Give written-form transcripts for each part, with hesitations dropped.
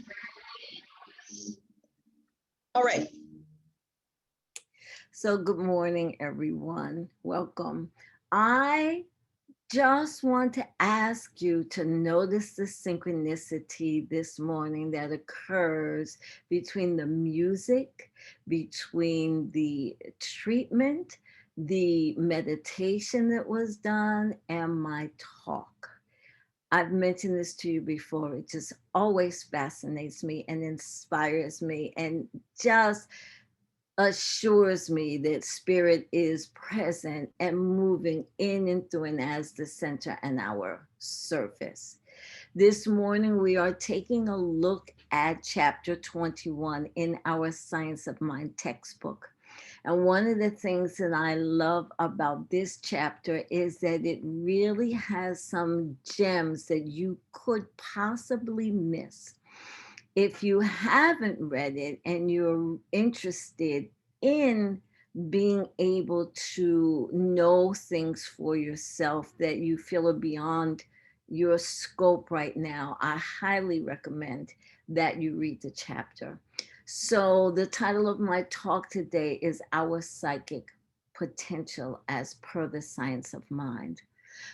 record. All right. So good morning, everyone. Welcome. I just want to ask you to notice the synchronicity this morning that occurs between the music, between the treatment, the meditation that was done, and my talk. I've mentioned this to you before. It just always fascinates me and inspires me and just assures me that spirit is present and moving in and through and as the center and our surface. This morning, we are taking a look at chapter 21 in our Science of Mind textbook. And one of the things that I love about this chapter is that it really has some gems that you could possibly miss. If you haven't read it and you're interested in being able to know things for yourself that you feel are beyond your scope right now, I highly recommend that you read the chapter. So the title of my talk today is Our Psychic Potential as per the Science of Mind.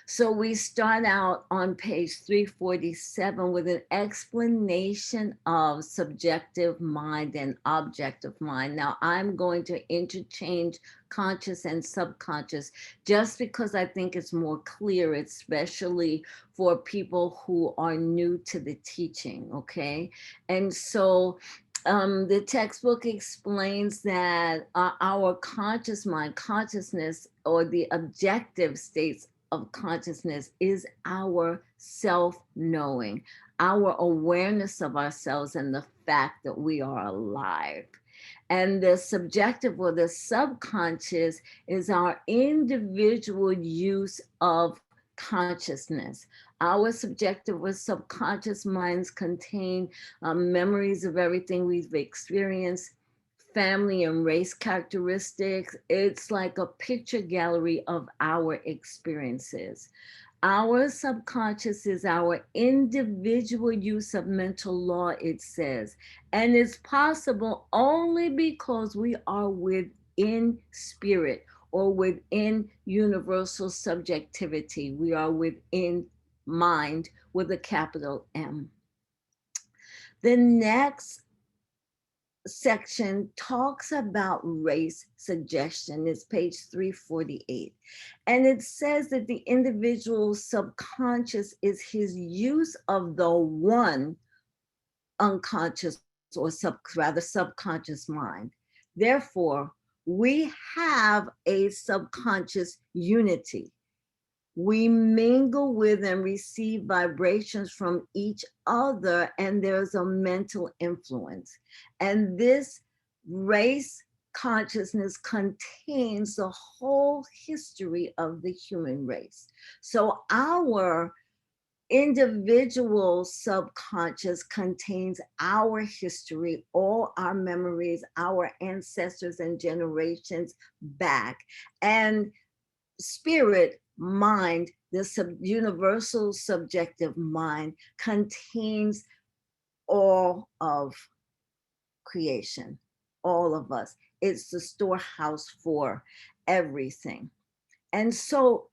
So we start out on page 347 with an explanation of subjective mind and objective mind. Now I'm going to interchange conscious and subconscious just because I think it's more clear, especially for people who are new to the teaching, okay? And so the textbook explains that our conscious mind, consciousness, or the objective states of consciousness is our self-knowing, our awareness of ourselves and the fact that we are alive. And the subjective or the subconscious is our individual use of consciousness. Our subjective or subconscious minds contain memories of everything we've experienced, family and race characteristics. It's like a picture gallery of our experiences. Our subconscious is our individual use of mental law, it says, and it's possible only because we are within spirit or within universal subjectivity. We are within mind with a capital M. The next section talks about race suggestion. It's page 348. And it says that the individual's subconscious is his use of the one unconscious or rather subconscious mind. Therefore, we have a subconscious unity. We mingle with and receive vibrations from each other, and there's a mental influence. And this race consciousness contains the whole history of the human race. So our individual subconscious contains our history, all our memories, our ancestors and generations back. And spirit mind, the universal subjective mind, contains all of creation, all of us. It's the storehouse for everything. And so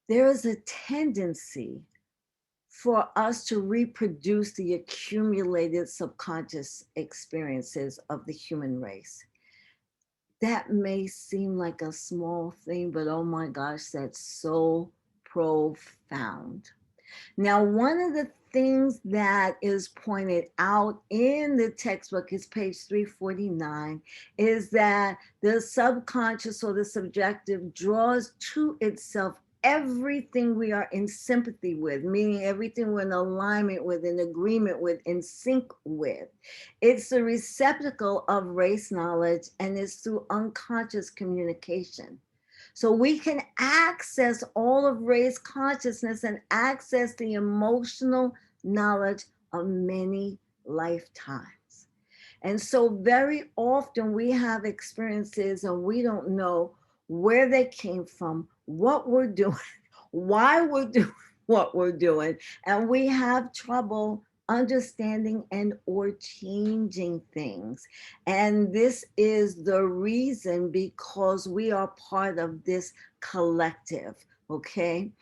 there is a tendency for us to reproduce the accumulated subconscious experiences of the human race. That may seem like a small thing, but oh my gosh, that's so profound. Now, one of the things that is pointed out in the textbook is page 349, is that the subconscious or the subjective draws to itself everything we are in sympathy with, meaning everything we're in alignment with, in agreement with, in sync with. It's the receptacle of race knowledge, and it's through unconscious communication. So we can access all of race consciousness and access the emotional knowledge of many lifetimes. And so very often we have experiences and we don't know where they came from, what we're doing, why we're doing what we're doing. And we have trouble understanding and or changing things. And this is the reason, because we are part of this collective. Okay.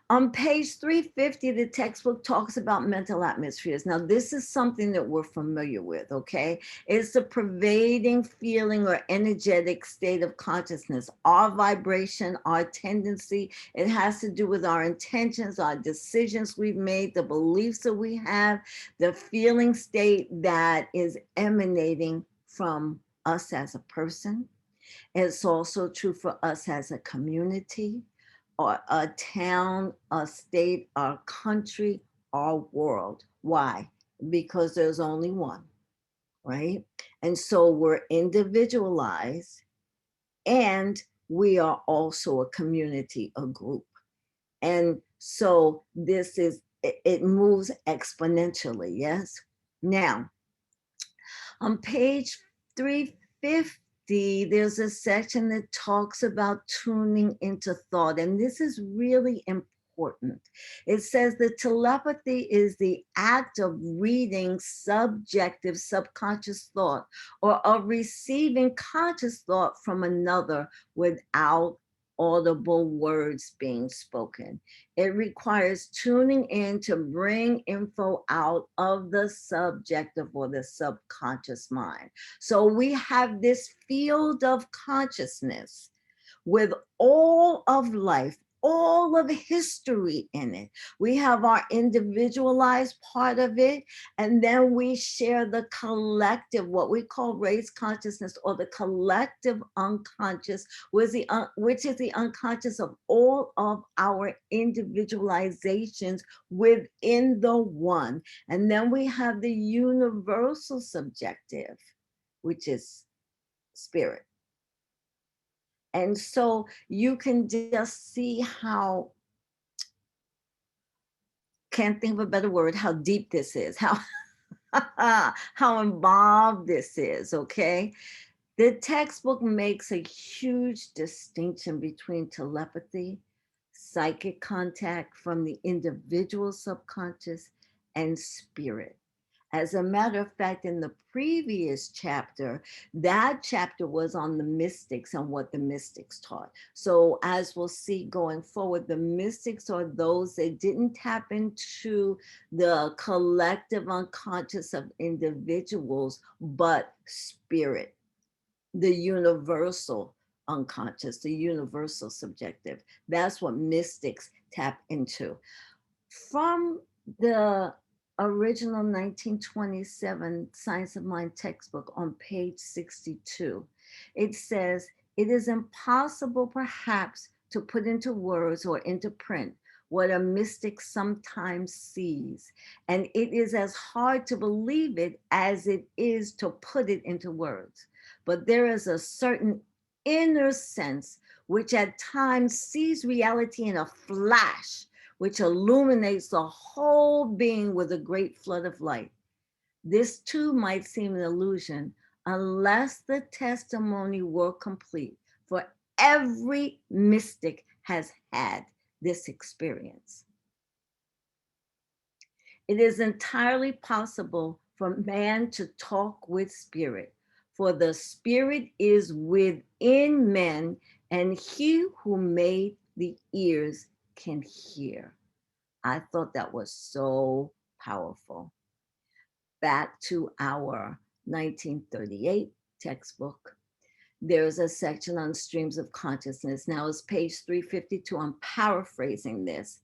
On page 350, the textbook talks about mental atmospheres. Now, this is something that we're familiar with, okay? It's the pervading feeling or energetic state of consciousness, our vibration, our tendency. It has to do with our intentions, our decisions we've made, the beliefs that we have, the feeling state that is emanating from us as a person. It's also true for us as a community, or a town, a state, a country, our world. Why? Because there's only one, right? And so we're individualized, and we are also a community, a group. And so this is, it moves exponentially, yes? Now, on page 350, there's a section that talks about tuning into thought, and this is really important. It says that telepathy is the act of reading subjective subconscious thought, or of receiving conscious thought from another without audible words being spoken. It requires tuning in to bring info out of the subjective or the subconscious mind. So we have this field of consciousness with all of life, all of history in it. We have our individualized part of it, and then we share the collective, what we call race consciousness, or the collective unconscious, which is the unconscious of all of our individualizations within the one. And then we have the universal subjective, which is spirit. And so you can just see how, can't think of a better word, how deep this is, how how involved this is, okay? The textbook makes a huge distinction between telepathy, psychic contact from the individual subconscious, and spirit. As a matter of fact, in the previous chapter, that chapter was on the mystics and what the mystics taught. So, as we'll see going forward, the mystics are those that didn't tap into the collective unconscious of individuals, but spirit, the universal unconscious, the universal subjective. That's what mystics tap into. From the original 1927 Science of Mind textbook on page 62, it says, it is impossible perhaps to put into words or into print what a mystic sometimes sees. And it is as hard to believe it as it is to put it into words. But there is a certain inner sense which at times sees reality in a flash, which illuminates the whole being with a great flood of light. This too might seem an illusion unless the testimony were complete, for every mystic has had this experience. It is entirely possible for man to talk with spirit, for the spirit is within men, and he who made the ears can hear. I thought that was so powerful. Back to our 1938 textbook. There's a section on streams of consciousness. Now it's page 352. I'm paraphrasing this.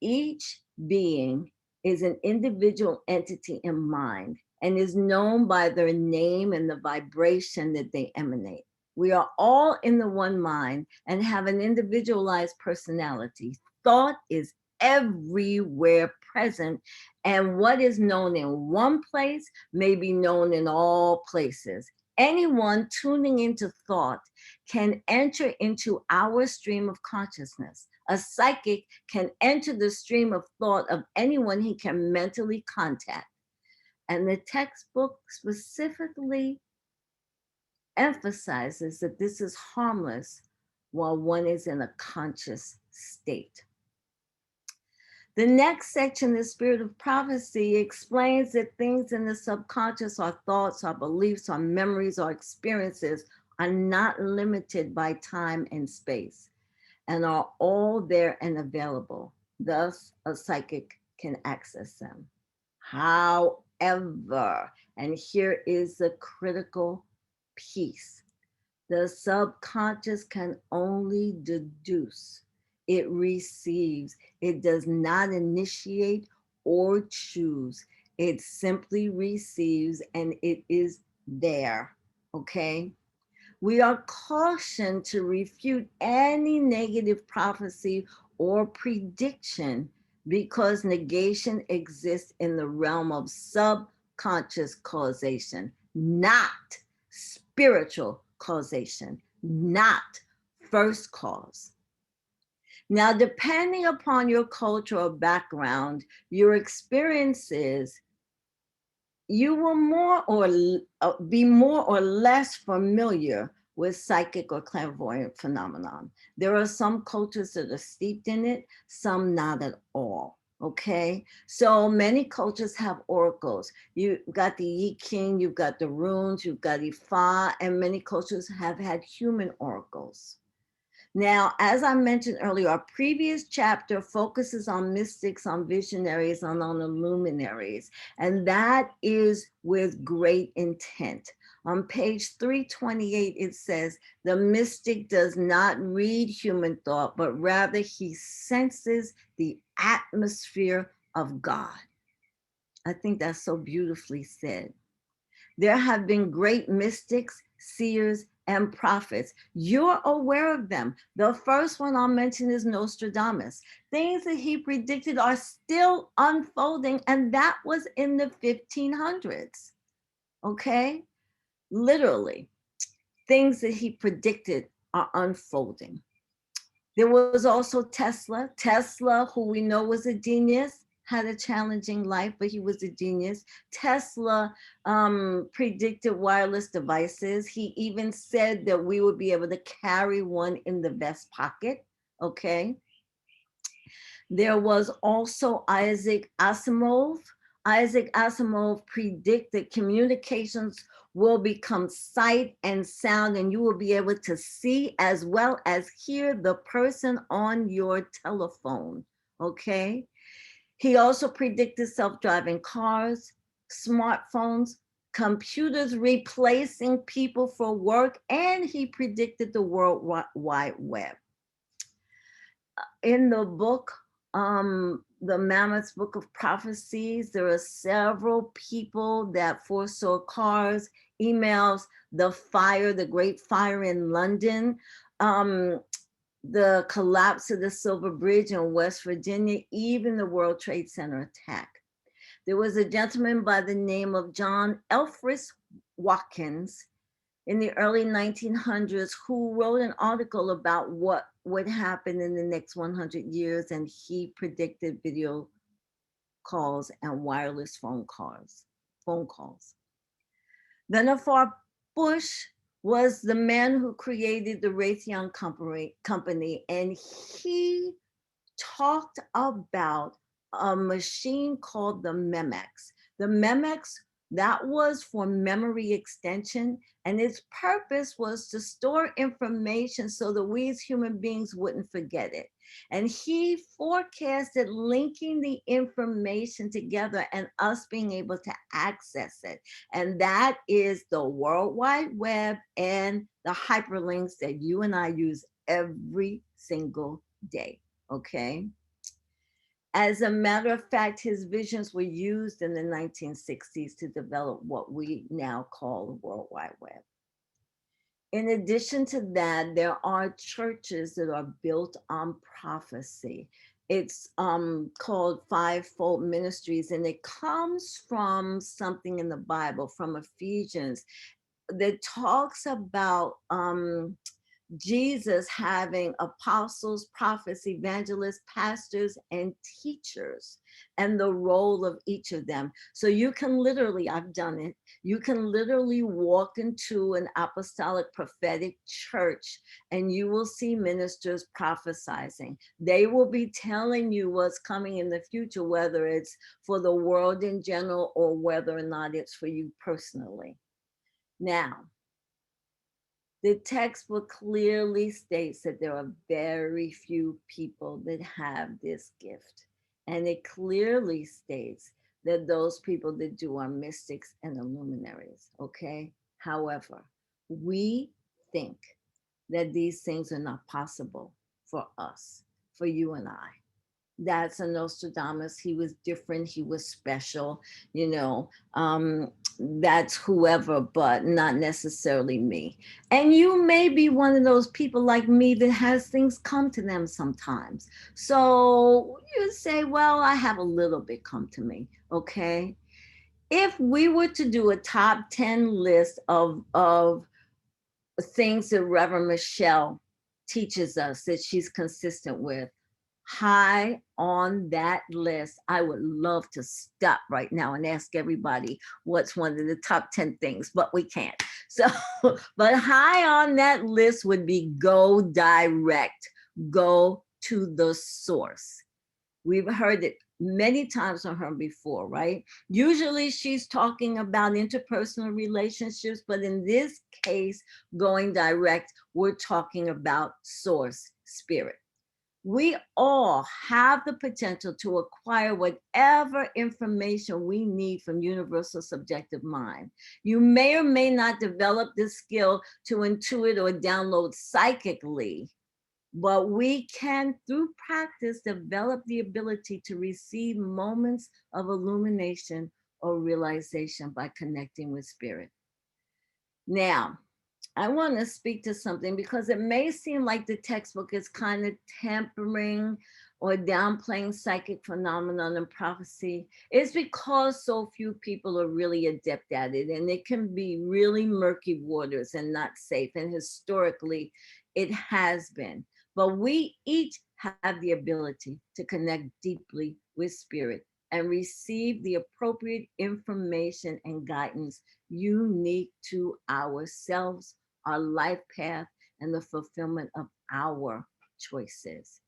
Each being is an individual entity in mind and is known by their name and the vibration that they emanate. We are all in the one mind and have an individualized personality. Thought is everywhere present, and what is known in one place may be known in all places. Anyone tuning into thought can enter into our stream of consciousness. A psychic can enter the stream of thought of anyone he can mentally contact. And the textbook specifically emphasizes that this is harmless while one is in a conscious state. The next section, the spirit of prophecy, explains that things in the subconscious, our thoughts, our beliefs, our memories, our experiences, are not limited by time and space and are all there and available. Thus, a psychic can access them. However, and here is the critical piece, the subconscious can only deduce. It receives. It does not initiate or choose. It simply receives and it is there. Okay? We are cautioned to refute any negative prophecy or prediction because negation exists in the realm of subconscious causation, not spiritual causation, not first cause. Now, depending upon your cultural background, your experiences, you will be more or less familiar with psychic or clairvoyant phenomenon. There are some cultures that are steeped in it, some not at all. Okay, so many cultures have oracles. You got the I Ching, you've got the runes, you've got Ifa, and many cultures have had human oracles. Now, as I mentioned earlier, our previous chapter focuses on mystics, on visionaries, and on the luminaries, and that is with great intent. On page 328, it says, the mystic does not read human thought, but rather he senses the atmosphere of God. I think that's so beautifully said. There have been great mystics, seers, and prophets. You're aware of them. The first one I'll mention is Nostradamus. Things that he predicted are still unfolding, and that was in the 1500s. Okay? Literally, things that he predicted are unfolding. There was also Tesla. Tesla, who we know was a genius, had a challenging life, but he was a genius. Tesla predicted wireless devices. He even said that we would be able to carry one in the vest pocket. Okay. There was also Isaac Asimov. Isaac Asimov predicted communications will become sight and sound, and you will be able to see as well as hear the person on your telephone. Okay. He also predicted self-driving cars, smartphones, computers replacing people for work, and he predicted the World Wide Web. In the book, the Mammoth Book of Prophecies, there are several people that foresaw cars, emails, the fire, the Great Fire in London, the collapse of the Silver Bridge in West Virginia, even the World Trade Center attack. There was a gentleman by the name of John Elfris Watkins in the early 1900s who wrote an article about what would happen in the next 100 years, and he predicted video calls and wireless phone calls. Vannevar Bush was the man who created the Raytheon company, and he talked about a machine called the Memex. The Memex, that was for memory extension, and its purpose was to store information so that we as human beings wouldn't forget it. And he forecasted linking the information together and us being able to access it. And that is the World Wide Web and the hyperlinks that you and I use every single day. Okay. As a matter of fact, his visions were used in the 1960s to develop what we now call the World Wide Web. In addition to that, there are churches that are built on prophecy. It's called Fivefold Ministries, and it comes from something in the Bible, from Ephesians, that talks about Jesus having apostles, prophets, evangelists, pastors, and teachers, and the role of each of them. So you can literally, I've done it, you can literally walk into an apostolic prophetic church and you will see ministers prophesizing. They will be telling you what's coming in the future, whether it's for the world in general or whether or not it's for you personally. Now, the textbook clearly states that there are very few people that have this gift. And it clearly states that those people that do are mystics and illuminaries, okay? However, we think that these things are not possible for us, for you and I. That's a Nostradamus. He was different. He was special, you know. That's whoever, but not necessarily me. And you may be one of those people like me that has things come to them sometimes. So you say, well, I have a little bit come to me. Okay. If we were to do a top 10 list of things that Reverend Michelle teaches us that she's consistent with, high on that list, I would love to stop right now and ask everybody what's one of the top 10 things, but we can't. So, but high on that list would be go direct, go to the source. We've heard it many times from her before, right? Usually she's talking about interpersonal relationships, but in this case, going direct, we're talking about source, spirit. We all have the potential to acquire whatever information we need from universal subjective mind. You may or may not develop this skill to intuit or download psychically, but we can, through practice, develop the ability to receive moments of illumination or realization by connecting with spirit. Now, I want to speak to something because it may seem like the textbook is kind of tempering or downplaying psychic phenomenon and prophecy. It's because so few people are really adept at it, and it can be really murky waters and not safe. And historically, it has been. But we each have the ability to connect deeply with spirit and receive the appropriate information and guidance unique to ourselves, our life path, and the fulfillment of our choices.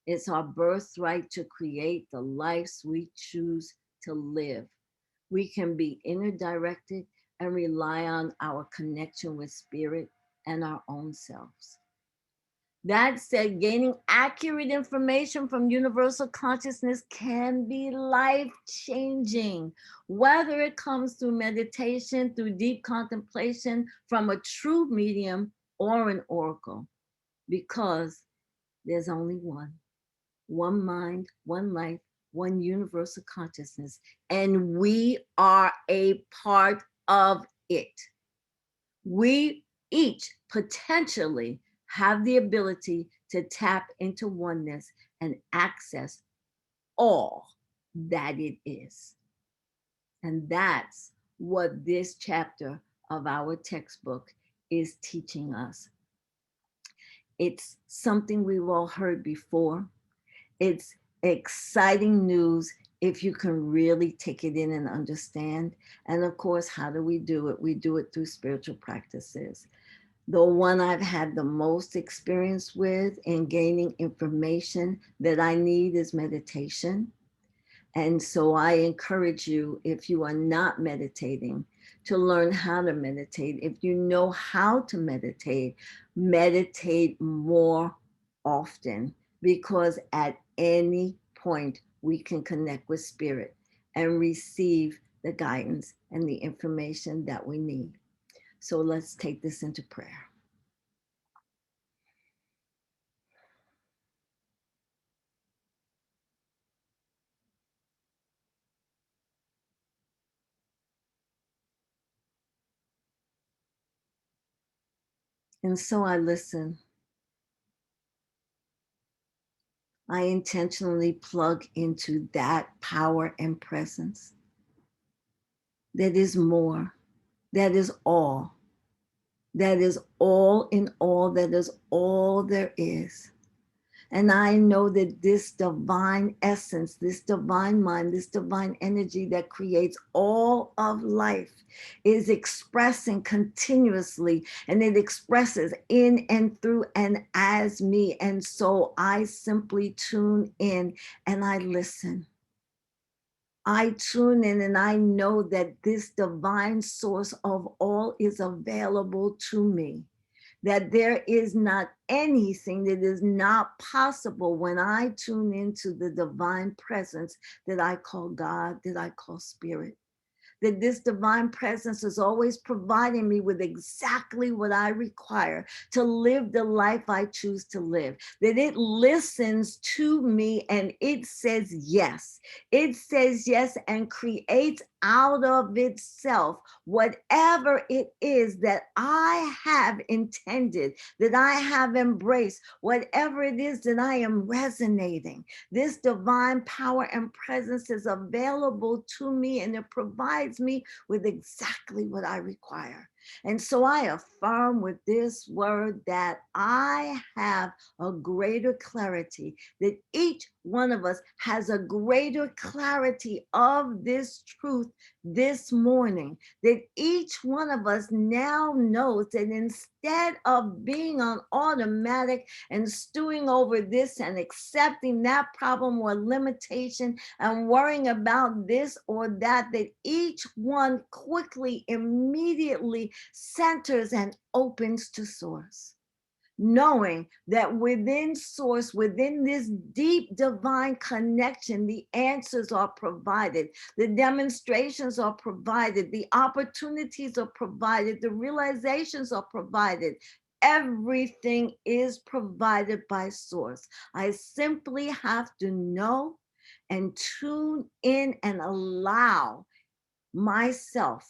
It's our birthright to create the lives we choose to live. We can be inner directed and rely on our connection with spirit and our own selves. That said, gaining accurate information from universal consciousness can be life changing, whether it comes through meditation, through deep contemplation, from a true medium or an oracle, because there's only one mind, one life, one universal consciousness, and we are a part of it. We each potentially have the ability to tap into oneness and access all that it is. And that's what this chapter of our textbook is teaching us. It's something we've all heard before. It's exciting news if you can really take it in and understand. And of course, how do we do it? We do it through spiritual practices. The one I've had the most experience with in gaining information that I need is meditation. And so I encourage you, if you are not meditating, to learn how to meditate. If you know how to meditate, meditate more often, because at any point we can connect with spirit and receive the guidance and the information that we need. So let's take this into prayer. And so I listen. I intentionally plug into that power and presence that is more, that is all, that is all in all, that is all there is. And I know that this divine essence, this divine mind, this divine energy that creates all of life is expressing continuously, and it expresses in and through and as me. And so I simply tune in and I listen. I tune in and I know that this divine source of all is available to me, that there is not anything that is not possible when I tune into the divine presence that I call God, that I call spirit. That this divine presence is always providing me with exactly what I require to live the life I choose to live. That it listens to me and it says yes. It says yes and creates out of itself whatever it is that I have intended, that I have embraced, whatever it is that I am resonating. This divine power and presence is available to me, and it provides me with exactly what I require. And so I affirm with this word that I have a greater clarity, that each one of us has a greater clarity of this truth this morning, that each one of us now knows that instead of being on automatic and stewing over this and accepting that problem or limitation and worrying about this or that, that each one quickly, immediately centers and opens to source, knowing that within source, within this deep divine connection, the answers are provided, the demonstrations are provided, the opportunities are provided, the realizations are provided. Everything is provided by source. I simply have to know and tune in and allow myself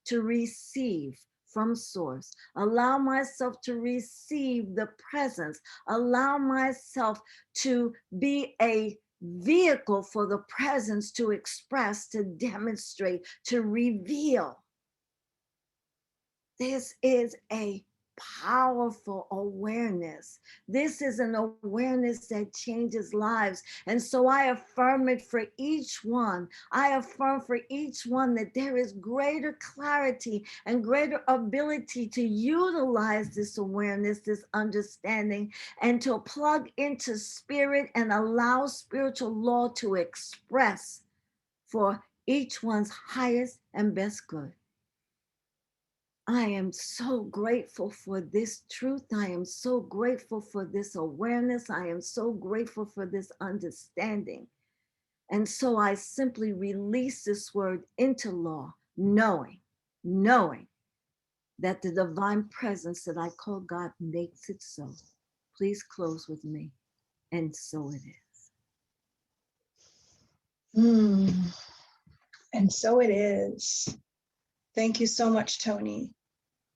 to receive from source, allow myself to receive the presence, allow myself to be a vehicle for the presence to express, to demonstrate, to reveal. This is a powerful awareness. This is an awareness that changes lives. And so I affirm it for each one. I affirm for each one that there is greater clarity and greater ability to utilize this awareness, this understanding, and to plug into spirit and allow spiritual law to express for each one's highest and best good. I am so grateful for this truth. I am so grateful for this awareness. I am so grateful for this understanding. And so I simply release this word into law, knowing that the divine presence that I call God makes it so. Please close with me. And so it is. And so it is. Thank you so much, Tony.